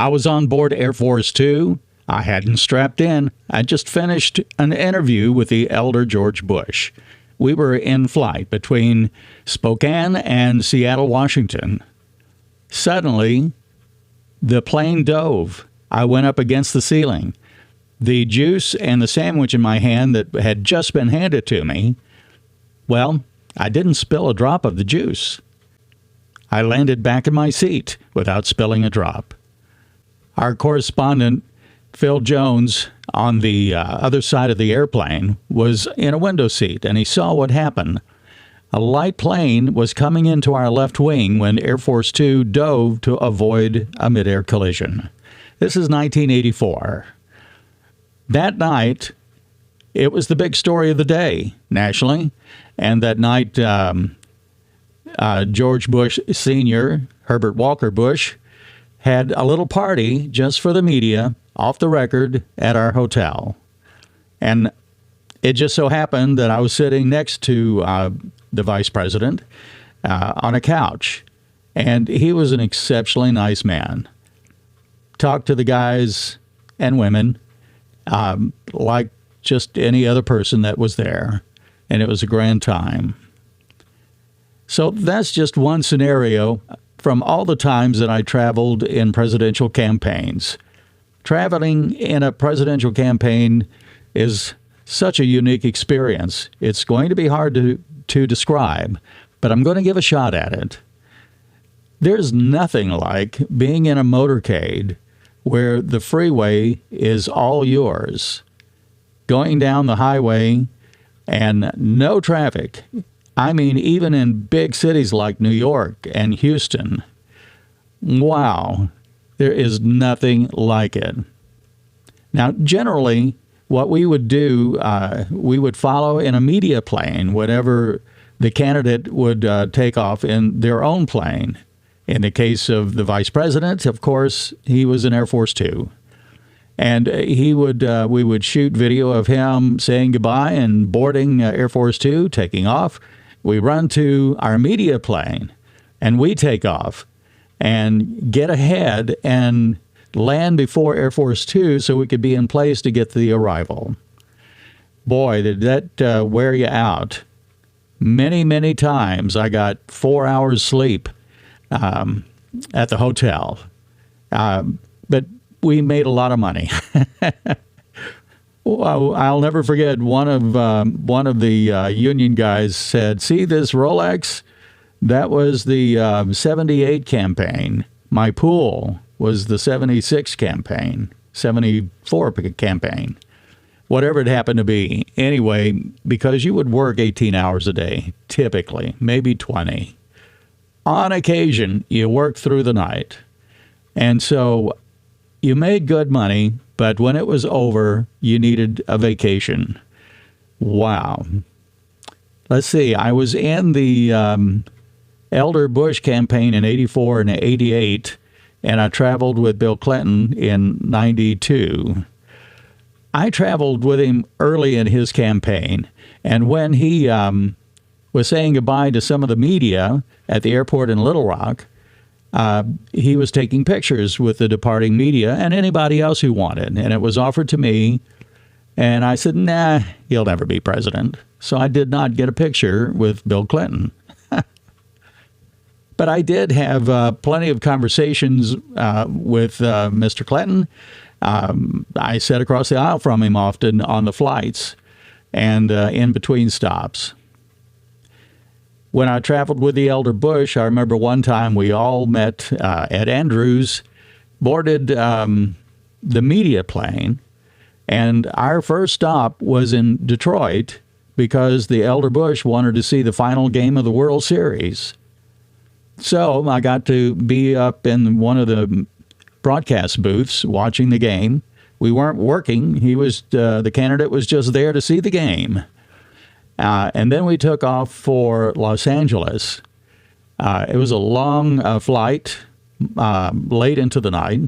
I was on board Air Force Two. I hadn't strapped in. I just finished an interview with the elder George Bush. We were in flight between Spokane and Seattle, Washington. Suddenly, the plane dove. I went up against the ceiling. The juice and the sandwich in my hand that had just been handed to me, well, I didn't spill a drop of the juice. I landed back in my seat without spilling a drop. Our correspondent, Phil Jones, on the other side of the airplane, was in a window seat, and he saw what happened. A light plane was coming into our left wing when Air Force Two dove to avoid a midair collision. This is 1984. That night, it was the big story of the day nationally, and that night, George Bush Sr., Herbert Walker Bush, had a little party just for the media, off the record, at our hotel. And it just so happened that I was sitting next to the vice president on a couch. And he was an exceptionally nice man. Talked to the guys and women like just any other person that was there. And it was a grand time. So that's just one scenario from all the times that I traveled in presidential campaigns. Traveling in a presidential campaign is such a unique experience. It's going to be hard to describe, but I'm going to give a shot at it. There's nothing like being in a motorcade where the freeway is all yours. Going down the highway and no traffic. I mean, even in big cities like New York and Houston. Wow, there is nothing like it. Now, generally, what we would do, we would follow in a media plane whenever the candidate would take off in their own plane. In the case of the vice president, of course, he was in Air Force Two. And we would shoot video of him saying goodbye and boarding Air Force Two, taking off. We run to our media plane, and we take off and get ahead and land before Air Force Two so we could be in place to get to the arrival. Boy, did that wear you out. Many, many times I got 4 hours sleep at the hotel. But we made a lot of money. Well, I'll never forget one of the union guys said, "See this Rolex? That was the 78 campaign. My pool was the 76 campaign, 74 campaign." Whatever it happened to be. Anyway, because you would work 18 hours a day, typically, maybe 20. On occasion, you worked through the night. And so you made good money, but when it was over, you needed a vacation. Wow. Let's see. I was in the Elder Bush campaign in 84 and 88, and I traveled with Bill Clinton in 92. I traveled with him early in his campaign, and when he was saying goodbye to some of the media at the airport in Little Rock, he was taking pictures with the departing media and anybody else who wanted. And it was offered to me. And I said, nah, he'll never be president. So I did not get a picture with Bill Clinton. But I did have plenty of conversations with Mr. Clinton. I sat across the aisle from him often on the flights and in between stops. When I traveled with the elder Bush, I remember one time we all met at Andrews, boarded the media plane, and our first stop was in Detroit because the elder Bush wanted to see the final game of the World Series. So I got to be up in one of the broadcast booths watching the game. We weren't working. The candidate was just there to see the game. And then we took off for Los Angeles. It was a long flight, late into the night.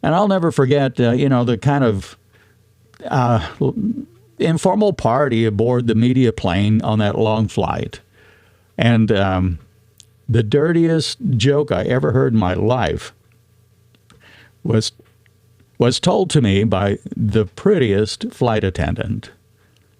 And I'll never forget, the kind of informal party aboard the media plane on that long flight. And the dirtiest joke I ever heard in my life was told to me by the prettiest flight attendant.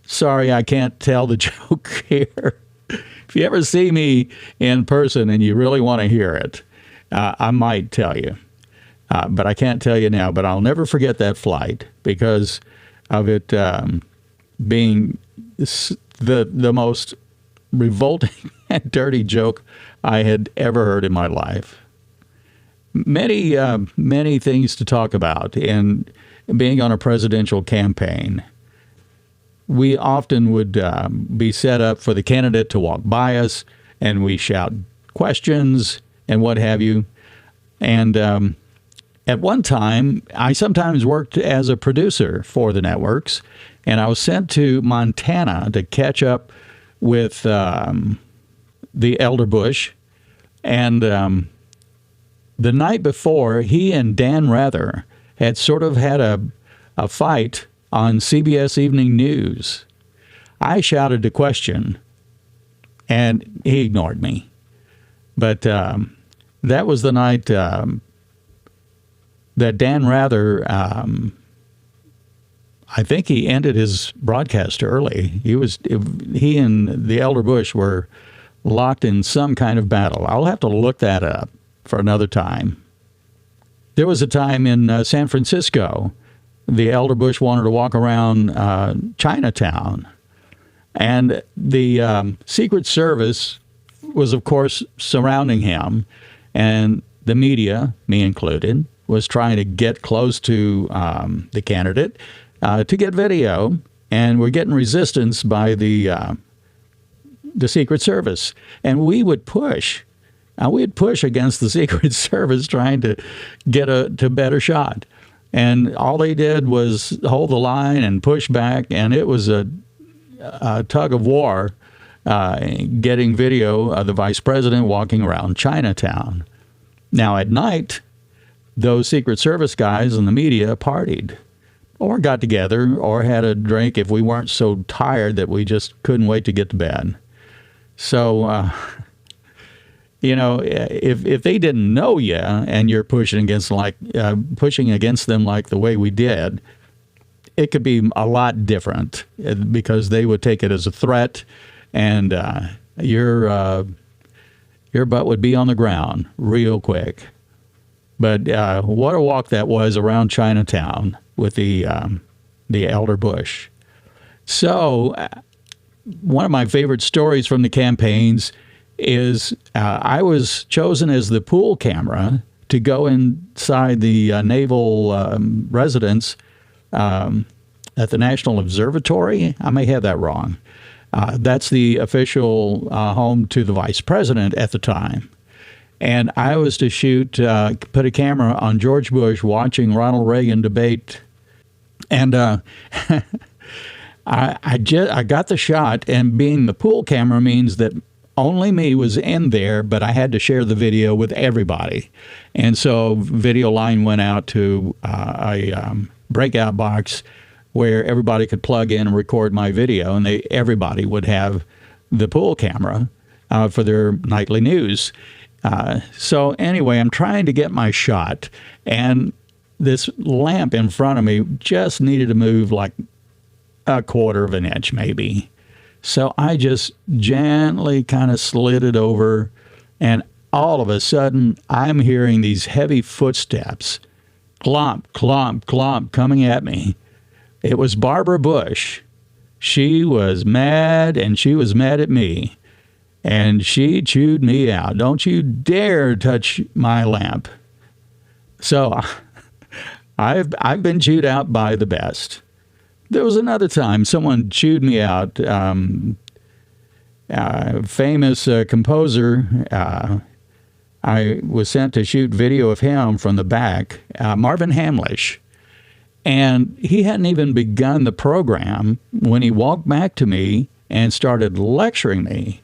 Sorry, I can't tell the joke here. If you ever see me in person and you really want to hear it, I might tell you. But I can't tell you now. But I'll never forget that flight because of it being the most revolting and dirty joke I had ever heard in my life. Many things to talk about in being on a presidential campaign. We often would be set up for the candidate to walk by us, and we shout questions and what have you. And at one time, I sometimes worked as a producer for the networks, and I was sent to Montana to catch up with the elder Bush. And the night before, he and Dan Rather had sort of had a fight on CBS Evening News. I shouted a question, and he ignored me. But that was the night that Dan Rather, I think he ended his broadcast early. He and the elder Bush were locked in some kind of battle. I'll have to look that up for another time. There was a time in San Francisco, the elder Bush wanted to walk around Chinatown. And the Secret Service was, of course, surrounding him. And the media, me included, was trying to get close to the candidate to get video. And we're getting resistance by the Secret Service. And we would push. We'd push against the Secret Service trying to get a better shot. And all they did was hold the line and push back, and it was a tug of war getting video of the vice president walking around Chinatown. Now, at night, those Secret Service guys and the media partied or got together or had a drink if we weren't so tired that we just couldn't wait to get to bed. So, if they didn't know you and you're pushing against them like the way we did, it could be a lot different because they would take it as a threat, and your butt would be on the ground real quick. But what a walk that was around Chinatown with the elder Bush. So one of my favorite stories from the campaigns is I was chosen as the pool camera to go inside the naval residence at the National Observatory. I may have that wrong. That's the official home to the vice president at the time. And I was to put a camera on George Bush watching Ronald Reagan debate. And I got the shot, and being the pool camera means that only me was in there, but I had to share the video with everybody. And so video line went out to a breakout box where everybody could plug in and record my video, and everybody would have the pool camera for their nightly news. So anyway, I'm trying to get my shot, and this lamp in front of me just needed to move like a quarter of an inch maybe. So I just gently kind of slid it over, and all of a sudden I'm hearing these heavy footsteps, clomp, clomp, clomp, coming at me. It was Barbara Bush. She was mad, and she was mad at me, and she chewed me out. Don't you dare touch my lamp. So I've been chewed out by the best. There was another time someone chewed me out. Famous composer. I was sent to shoot video of him from the back, Marvin Hamlish. And he hadn't even begun the program when he walked back to me and started lecturing me.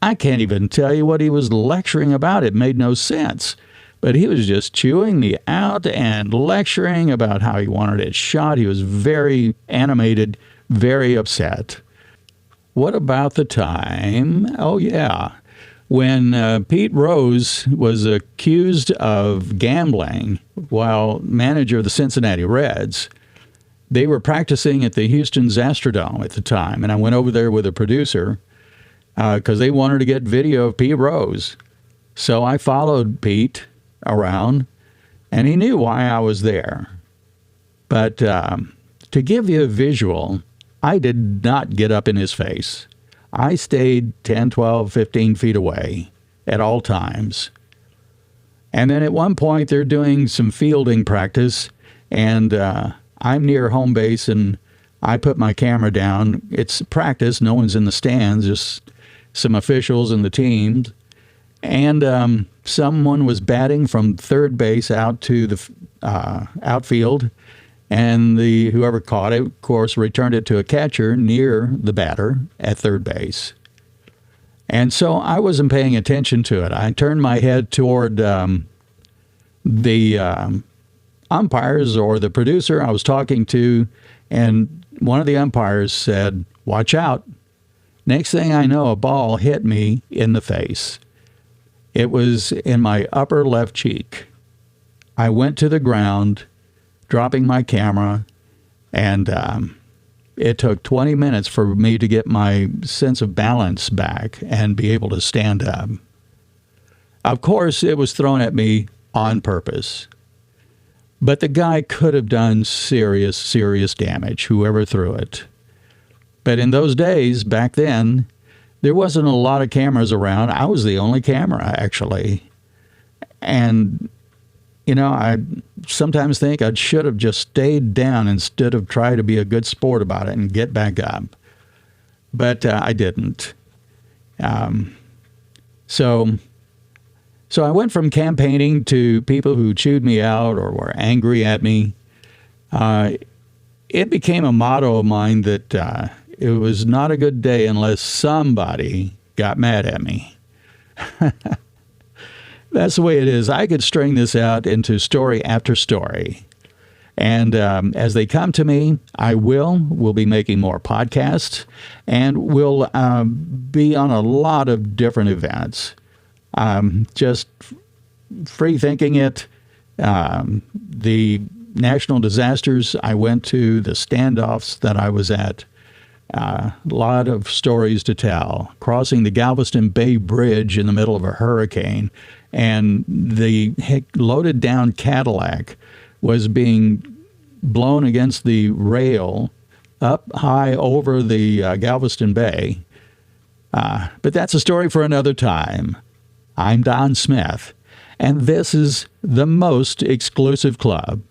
I can't even tell you what he was lecturing about. It made no sense. But he was just chewing me out and lecturing about how he wanted it shot. He was very animated, very upset. What about the time? Oh, yeah. when Pete Rose was accused of gambling while manager of the Cincinnati Reds. They were practicing at the Houston Astrodome at the time, and I went over there with a producer because they wanted to get video of Pete Rose. So I followed Pete around, and he knew why I was there. But to give you a visual, I did not get up in his face. I stayed 10, 12, 15 feet away at all times. And then at one point, they're doing some fielding practice, and I'm near home base, and I put my camera down. It's practice. No one's in the stands, just some officials and the teams. And someone was batting from third base out to the outfield, and whoever caught it, of course, returned it to a catcher near the batter at third base. And so I wasn't paying attention to it. I turned my head toward the umpires or the producer I was talking to, and one of the umpires said, "Watch out." Next thing I know, a ball hit me in the face. It was in my upper left cheek. I went to the ground, dropping my camera, and it took 20 minutes for me to get my sense of balance back and be able to stand up. Of course, it was thrown at me on purpose. But the guy could have done serious, serious damage, whoever threw it. But in those days, back then, there wasn't a lot of cameras around. I was the only camera, actually. And, you know, I sometimes think I should have just stayed down instead of trying to be a good sport about it and get back up. But I didn't. So I went from campaigning to people who chewed me out or were angry at me. It became a motto of mine that it was not a good day unless somebody got mad at me. That's the way it is. I could string this out into story after story. And as they come to me, we'll be making more podcasts, and we'll be on a lot of different events. Just free thinking it. The national disasters I went to, the standoffs that I was at, a lot of stories to tell. Crossing the Galveston Bay Bridge in the middle of a hurricane, and the loaded down Cadillac was being blown against the rail up high over the Galveston Bay. But that's a story for another time. I'm Don Smith, and this is the most exclusive club.